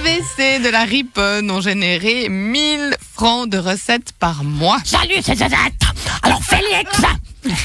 CVC de la Riponne ont généré 1000 francs de recettes par mois. Salut, c'est Zazette. Alors Félix,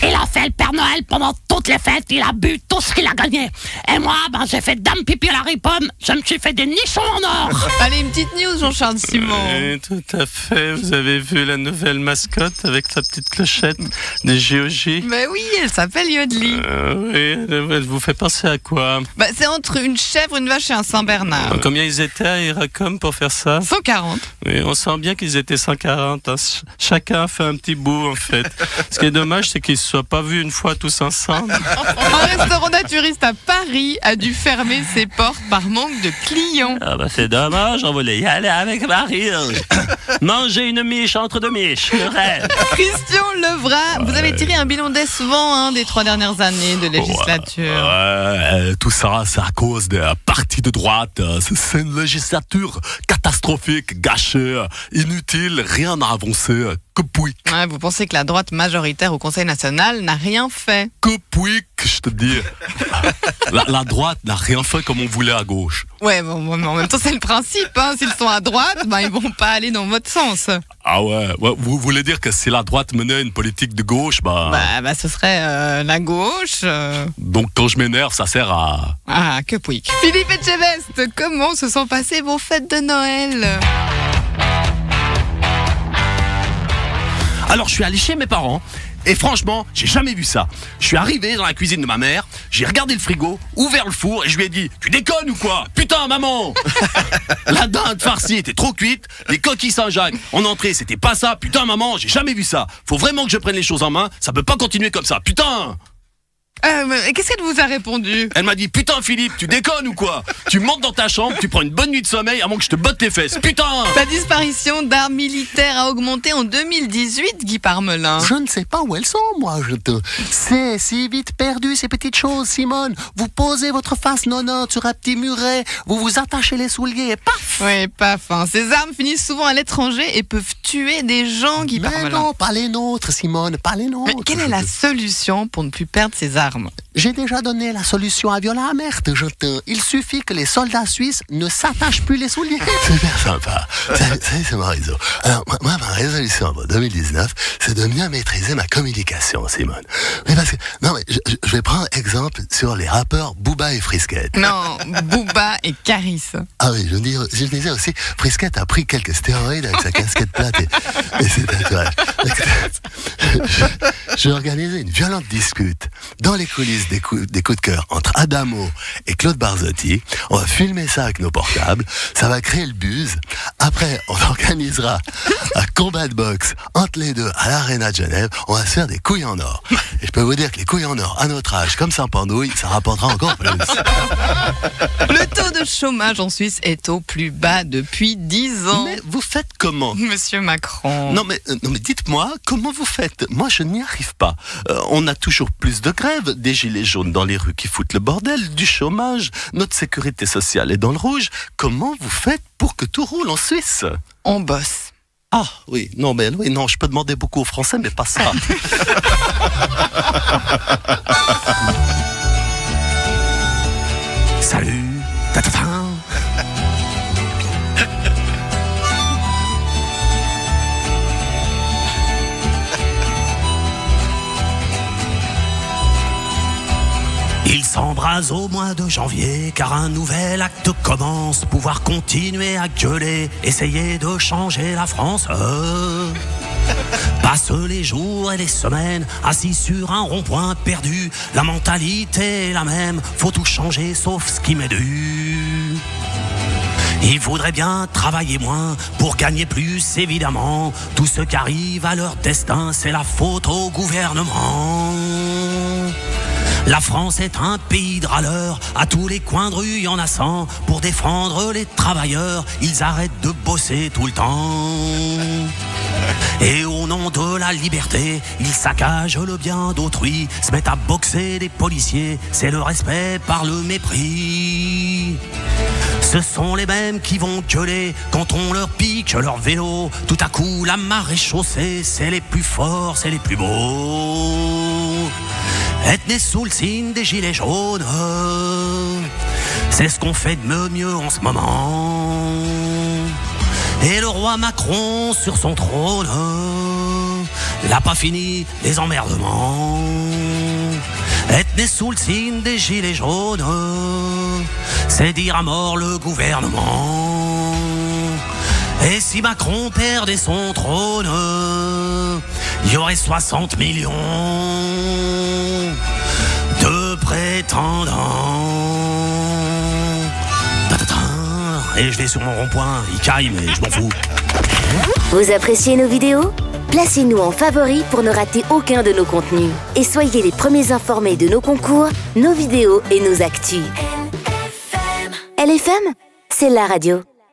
il a fait le Père Noël pendant toutes les fêtes, il a bu tout ce qu'il a gagné. Et moi, j'ai fait dame pipi à la Riponne, je me suis fait des nichons en or. Allez, une petite news, Jean-Charles Simon. Oui, tout à fait. Vous avez vu la nouvelle mascotte avec sa petite clochette des JOJ? Ben oui, elle s'appelle Yodli. Oui, elle vous fait penser à quoi? C'est entre une chèvre, une vache et un Saint-Bernard. Combien ils étaient à Iracom pour faire ça? 140. Oui, on sent bien qu'ils étaient 140. Hein. Chacun a fait un petit bout, en fait. Ce qui est dommage, c'est qu'ils ne se soient pas vus une fois tous ensemble. Un restaurant naturiste à Paris a dû fermer ses portes par manque de clients. Ah c'est dommage, on voulait y aller avec Marie. Manger une miche entre deux miches, le rêve. Christian Levrat, vous avez tiré un bilan décevant des 3 dernières années de législature. Tout ça, c'est à cause des partis de droite. C'est une législature catastrophique, gâchée, inutile, rien n'a avancé. Que pouic. Vous pensez que la droite majoritaire au Conseil national n'a rien fait? Que pouic, je te dis. La droite n'a rien fait comme on voulait à gauche. Ouais, bon, en même temps, c'est le principe. S'ils sont à droite, ils vont pas aller dans votre sens. Ah ouais, vous voulez dire que si la droite menait une politique de gauche, ce serait la gauche. Donc quand je m'énerve, ça sert à... Ah, que pouic. Philippe Etchebest, comment se sont passées vos fêtes de Noël? Alors je suis allé chez mes parents et franchement j'ai jamais vu ça. Je suis arrivé dans la cuisine de ma mère, j'ai regardé le frigo, ouvert le four et je lui ai dit: tu déconnes ou quoi? Putain maman. La dinde farcie était trop cuite, les coquilles Saint-Jacques en entrée c'était pas ça. Putain maman, j'ai jamais vu ça. Faut vraiment que je prenne les choses en main, ça peut pas continuer comme ça. Putain. Qu'est-ce qu'elle vous a répondu? Elle m'a dit: putain Philippe, tu déconnes ou quoi? Tu montes dans ta chambre, tu prends une bonne nuit de sommeil avant que je te botte les fesses. Putain. La disparition d'armes militaires a augmenté en 2018, Guy Parmelin. Je ne sais pas où elles sont, moi. C'est si vite perdu, ces petites choses, Simone. Vous posez votre face nonante sur un petit muret, vous vous attachez les souliers et paf. Oui, paf. Ces armes finissent souvent à l'étranger et peuvent tuer des gens, Guy Parmelin. Mais non, pas les nôtres, Simone, pas les nôtres. Mais quelle est la solution pour ne plus perdre ces armes? J'ai déjà donné la solution à Viola Amert. Il suffit que les soldats suisses ne s'attachent plus les souliers. Super sympa. C'est mon réseau. Alors, moi, ma résolution pour 2019, c'est de mieux maîtriser ma communication, Simone. Mais parce que, non, mais je vais prendre exemple sur les rappeurs Booba et Frisquette. Non, Booba et Caris. Ah oui, je disais aussi, Frisquette a pris quelques stéroïdes avec sa casquette plate et ses tatouages. J'ai organisé une violente dispute dans les coulisses des coups de cœur entre Adamo et Claude Barzotti. On va filmer ça avec nos portables. Ça va créer le buzz. Après, on organisera un combat de boxe entre les deux à l'Arena de Genève. On va se faire des couilles en or. Et je peux vous dire que les couilles en or à notre âge, comme ça en pendouille, ça rapportera encore plus. Le taux de chômage en Suisse est au plus bas depuis 10 ans. Mais vous faites comment? Monsieur Macron. Non mais dites-moi, comment vous faites? Moi, je n'y arrive pas. On a toujours plus de grèves, des gilets jaunes dans les rues qui foutent le bordel, du chômage, notre sécurité sociale est dans le rouge. Comment vous faites pour que tout roule en Suisse? On bosse. Ah oui, non, je peux demander beaucoup aux Français, mais pas ça. Salut. Ta-ta-ta. Il s'embrase au mois de janvier, car un nouvel acte commence. Pouvoir continuer à gueuler, essayer de changer la France. Passent les jours et les semaines, assis sur un rond-point perdu. La mentalité est la même, faut tout changer sauf ce qui m'est dû. Ils voudraient bien travailler moins pour gagner plus, évidemment. Tout ce qui arrive à leur destin, c'est la faute au gouvernement. La France est un pays de râleurs, à tous les coins de rue, il y en a 100. Pour défendre les travailleurs, ils arrêtent de bosser tout le temps. Et au nom de la liberté, ils saccagent le bien d'autrui, se mettent à boxer des policiers, c'est le respect par le mépris. Ce sont les mêmes qui vont gueuler quand on leur pique leur vélo. Tout à coup, la marée chaussée, c'est les plus forts, c'est les plus beaux. Être né sous le signe des gilets jaunes, c'est ce qu'on fait de mieux en ce moment. Et le roi Macron sur son trône, l'a pas fini les emmerdements. Être né sous le signe des gilets jaunes, c'est dire à mort le gouvernement. Et si Macron perdait son trône, il y aurait 60 millions de prétendants. Et je vais sur mon rond-point, il caille, mais je m'en fous. Vous appréciez nos vidéos ? Placez-nous en favoris pour ne rater aucun de nos contenus. Et soyez les premiers informés de nos concours, nos vidéos et nos actus. LFM, c'est la radio.